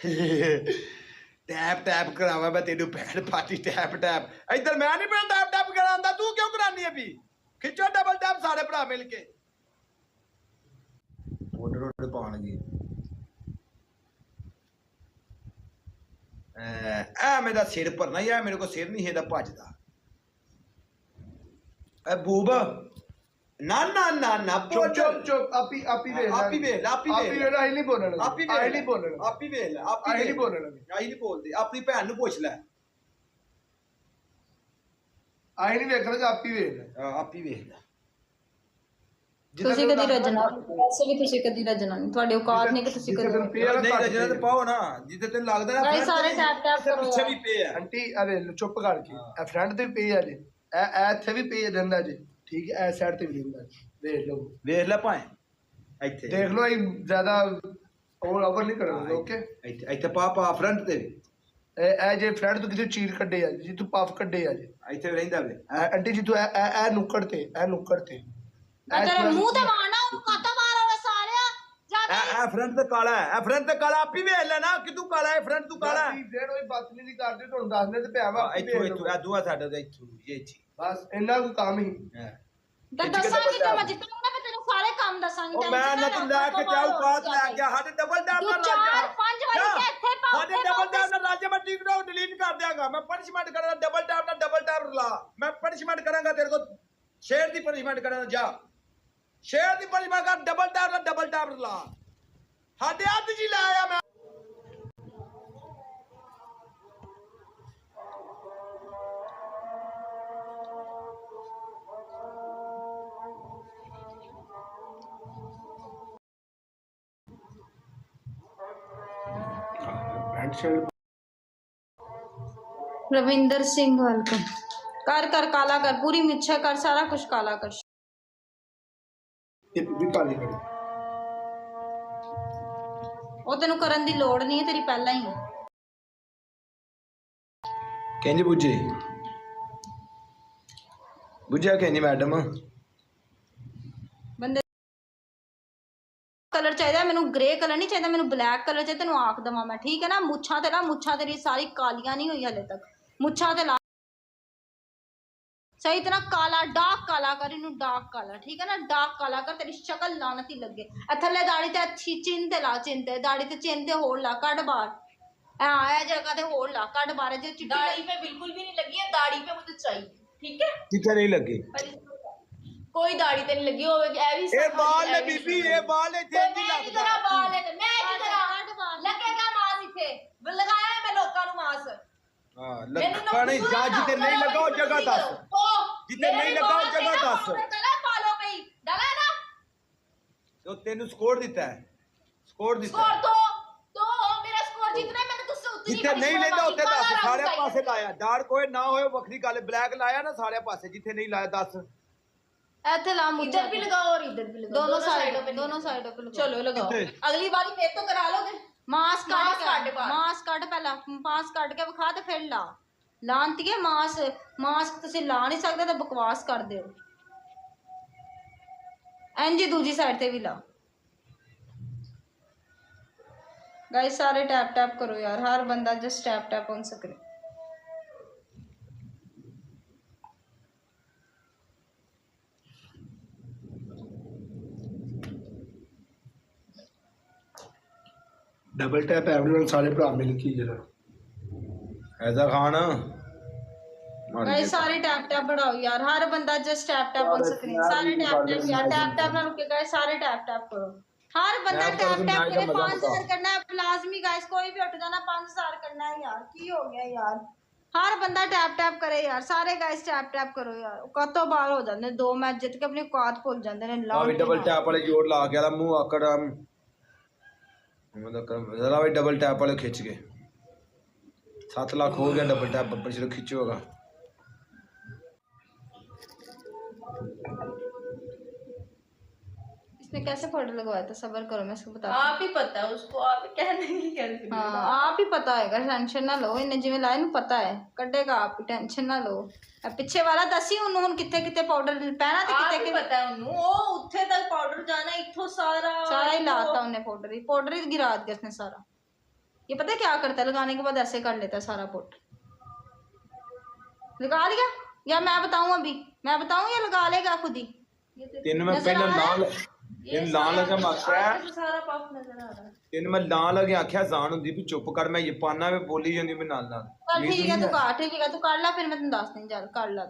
Tap tap करावा मैं तेनू भैन पार्टी टैप टैप इधर मैं नहीं पता टैप टैप करांदा तू क्यों करानी अभी खिंचो डबल टैप सारे भरा मिल के ऑर्डर ऑर्डर पान लगी ए मेरा सिर भरना यार मेरे को सिर नहीं है भजदा ए बूब ना ना ना ना चुप चुप चुप आपी वेख आपी वेख आई नहीं बोलना आपी नहीं बोलना आपी वेख आई नहीं बोलना आई नहीं बोलते अपनी भैन ਨੂੰ ਪੁੱਛ ਲੈ आई नहीं वेखना कि आपी वेख ले ਆਪੀ ਵੇਖ ਲੈ ਤੁਸੀਂ ਕਦੀ ਰਜਣਾ ਵੈਸੇ ਵੀ ਤੁਸੀਂ ਕਦੀ ਰਜਣਾ ਨਹੀਂ ਤੁਹਾਡੇ ਔਕਾਤ ਨਹੀਂ ਕਿ ਤੁਸੀਂ ਕਦੀ ਨਹੀਂ ਰਜਣਾ ਤੇ ਪਾਓ ਨਾ ਜਿੱਥੇ ਤੈਨੂੰ ਲੱਗਦਾ ਨਾ ਗਾਇਸ ਸਾਰੇ ਟੈਪ ਟੈਪ ਕਰੋ ਪਿੱਛੇ ਵੀ ਪਏ ਆ ਆਂਟੀ ਅਰੇ ਚੁੱਪ ਕਰਕੇ ਇਹ ਫਰੰਟ ਤੇ ਵੀ ਪਏ ਆ ਜੀ ਇਹ ਇੱਥੇ ਵੀ ਪਏ ਰਹਿੰਦਾ ਜੀ ਠੀਕ ਹੈ ਇਹ ਸਾਈਡ ਤੇ ਵੀ ਰਹਿੰਦਾ ਦੇਖ ਲਓ ਵੇਖ ਲੈ ਭਾਵੇਂ ਇੱਥੇ ਦੇਖ ਲਓ ਇਹ ਜ਼ਿਆਦਾ ਓਵਰ ਨਹੀਂ ਕਰਨਾ ਓਕੇ ਇੱਥੇ ਇੱਥੇ ਪਾ ਫਰੰਟ ਤੇ ਇਹ ਜੇ ਫਰੰਟ ਤੋਂ ਕਿਤੇ ਚੀਰ ਕੱਢੇ ਆ ਜੀ ਤੂੰ ਪਫ ਕੱਢੇ ਆ ਜੀ ਇੱਥੇ ਰਹਿੰਦਾ ਵੇ ਆਂਟੀ ਜੀ ਤੂੰ ਇਹ ਨੁੱਕੜ ਤੇ ਤੇਰੇ ਮੂੰਹ ਤੇ ਮਾਰਨਾ ਉਹਨੂੰ ਕਾਤਾ ਮਾਰੋ ਸਾਰਿਆ ਜਾ ਇਹ ਫਰੰਟ ਤੇ ਕਾਲਾ ਹੈ ਇਹ ਫਰੰਟ ਤੇ ਕਾਲਾ ਆਪੀ ਵੇਖ ਲੈ ਨਾ ਕਿ ਤੂੰ ਕਾਲਾ ਹੈ ਫਰੰਟ ਤੂੰ ਕਾਲਾ ਹੈ ਜਿਹੜਾ ਉਹ ਬਦਤਮੀਜ਼ੀ ਕਰਦੇ ਤੁਹਾਨੂੰ ਦੱਸਦੇ ਤੇ ਪਿਆ ਵਾ ਇੱਥੋਂ ਇਹ ਦੂਆ ਸਾਡਾ ਤੇ ਇੱਥੋਂ ਇਹ ਚੀ ਬਸ ਇੰਨਾ ਕੁ ਕੰਮ ਹੀ ਤਾਂ ਦੱਸਾਂਗੀ ਤੇ ਮੈਂ ਜਿੱਤੂੰਗਾ ਮੈਂ ਤੈਨੂੰ ਸਾਰੇ ਕੰਮ ਦੱਸਾਂਗੀ ਉਹ ਮੈਂ ਨਾ ਤੂੰ ਲੈ ਕੇ ਜਾਉ ਕਾਤ ਲੈ ਗਿਆ ਸਾਡੇ ਡਬਲ ਡਾਊਨ ਨਾਲ ਚਾਰ ਪੰਜ ਵਾਰੀ ਤੇ ਇੱਥੇ ਪਾਉ ਸਾਡੇ ਡਬਲ ਡਾਊਨ ਨਾਲ ਰਾਜੇ ਮੈਂ ਟਿਕਟੌਕ ਡਿਲੀਟ ਕਰ ਦਿਆਂਗਾ ਮੈਂ ਪਨਿਸ਼ਮੈਂਟ ਕਰਾਂਗਾ ਡਬਲ ਡਾਊਨ ਲਾ ਮੈਂ ਪਨਿਸ਼ਮੈਂਟ ਕਰਾਂਗਾ ਤੇਰੇ ਕੋ ਸ਼ੇਰ ਦੀ ਪਨਿਸ਼ਮੈਂਟ ਕਰਾਂਗਾ ਜਾ ਸ਼ੇਰ ਦੀ ਪਨਿਸ਼ਮੈਂਟ ਕਰ ਡਬਲ ਡਾਊਨ ਲਾ ਸਾਡੇ ਹੱਥ ਜੀ ਲਾਇਆ ਮੈਂ रविंदर सिंह वेलकम कर कर काला कर पूरी मिच्छा कर सारा कुछ काला कर ਇਹ ਵੀ ਕਾਲੀ ਕਰੀ ਉਹ ਤੈਨੂੰ ਕਰਨ ਦੀ ਲੋੜ ਨਹੀਂ ਹੈ ਤੇਰੀ ਪਹਿਲਾਂ ਹੀ ਕਹਿੰਦੀ ਬੁੱਝਿਆ ਕਹਿੰਦੀ ਮੈਡਮ ਬੰਦੇ ਕਲਰ ਚਾਹੀਦਾ ਮੈਨੂੰ ਗ੍ਰੇ ਕਲਰ ਨਹੀਂ ਚਾਹੀਦਾ ਮੈਨੂੰ ਬਲੈਕ ਕਲਰ ਚਾਹੀਦਾ ਤੈਨੂੰ ਆਖ ਦਵਾਂ ਮੈਂ ਠੀਕ ਹੈ ਨਾ ਮੁੱਛਾਂ ਤੇ ਲਾ ਮੁੱਛਾਂ ਤੇਰੀ ਸਾਰੀ ਕਾਲੀਆਂ ਨਹੀਂ ਹੋਈ ਹਲੇ ਤੱਕ ਮੁੱਛਾਂ ਤੇ ਲਾ सही तरह काला डार्क काला कर इनू डार्क काला ठीक है ना डार्क काला कर तेरी शक्ल लानत ही लगे थल्ले दाढ़ी ते अच्छी चिन्ह ते ला चिन्ह ते दाढ़ी ते चिन्ह ते होड़ ला कट बार ए जगह ते होड़ ला कट बार जे चिट्टी दाढ़ी पे बिल्कुल भी नहीं लगी है दाढ़ी पे मुझे चाहिए ठीक है किथे नहीं लगी कोई दाढ़ी ते नहीं लगी होगी ए भी ए बाल ने बीबी ए बाल इथे नहीं लगदा तेरा बाल है मैं की तरह लगेगा मास इथे लगाया है मैं लोकां नु मास हां लगा नहीं जा जिते नहीं लगा वो जगह दस जिते नहीं लगा वो जगह दस चला पालो पे डाला ना तो तेनु स्कोर देता है स्कोर स्कोर तो मेरा स्कोर जितना मैंने तुझसे उतनी जिथे नहीं लेता उते दस सारे पासे लाया दाड़ कोई ना होए वखरी गल ब्लैक लाया ना सारे पासे जिथे नहीं लाया दस ऐसे ला इधर भी लगाओ और इधर भी लगाओ दोनों साइडों पे चलो लगाओ अगली बारी फिर तो करा लोगे मास काट पहला मास काट के विखा ते फिर ला लानती है मास तुसी ला नहीं सकते तो बकवास कर दो इंज दूजी साइड ते भी ला गाइस सारे टैप टैप करो यार हर बंदा just tap tap on screen double tap everyone सारे भरा मिल के जरा ऐसा खान गाइस सारे टैप टैप बढ़ाओ यार हर बंदा just tap tap on screen सारे टैप टैप यार टैप टैप ना रुके गाइस सारे टैप टैप करो हर बंदा टैप टैप करे 5000 करना है लाजमी गाइस कोई भी उठ जाना 5000 करना है यार की हो गया यार हर बंदा टैप टैप करे यार सारे गाइस टैप टैप करो यार कतो बाल हो जाते दो मैच जित के अपनी औकात भूल जाते हैं लाओ डबल टैप वाले जोड़ ला के मुंह आकड़ मतलब जरा भी डबल टैप वाले खिंच के 7 लाख हो गया डबल टैप पर चलो खींचो होगा इसने कैसे फोटो लगवाया था सबर करो मैं इसको बता आप ही पता है उसको आप ही कहने की कैसे हाँ आप ही पता है टेंशन ना लो इन्हें जिवें लाए नूं पता है कड्डेगा आप ही टेंशन ना लो पिछे वाला दसी उन्होंने हुन किथे किथे पाउडर पहना ते किथे किथे पता है उन्होंने ओ उत्थे तक पाउडर जाना इथों सारा ही लाता उन्हें पाउडर ही गिरा दिया इसने सारा ये पता है क्या करता है, लगाने के बाद ऐसे कर लेता है सारा पुट। लगा लिया या मैं बताऊं? अभी मैं बताऊं या लगा लेगा खुद ही? तेन मैं पहले तेन ला लगा मैं आख्या सारा पफ नजर आ रहा है। तेन मैं ला लगे आख्या जान होंदी भी चुप कर, मैं ये पाना में बोली जांदी मैं नाल नाल। चल ठीक है तू काट ला, फिर मैं तेन दस दिन चल कर ला।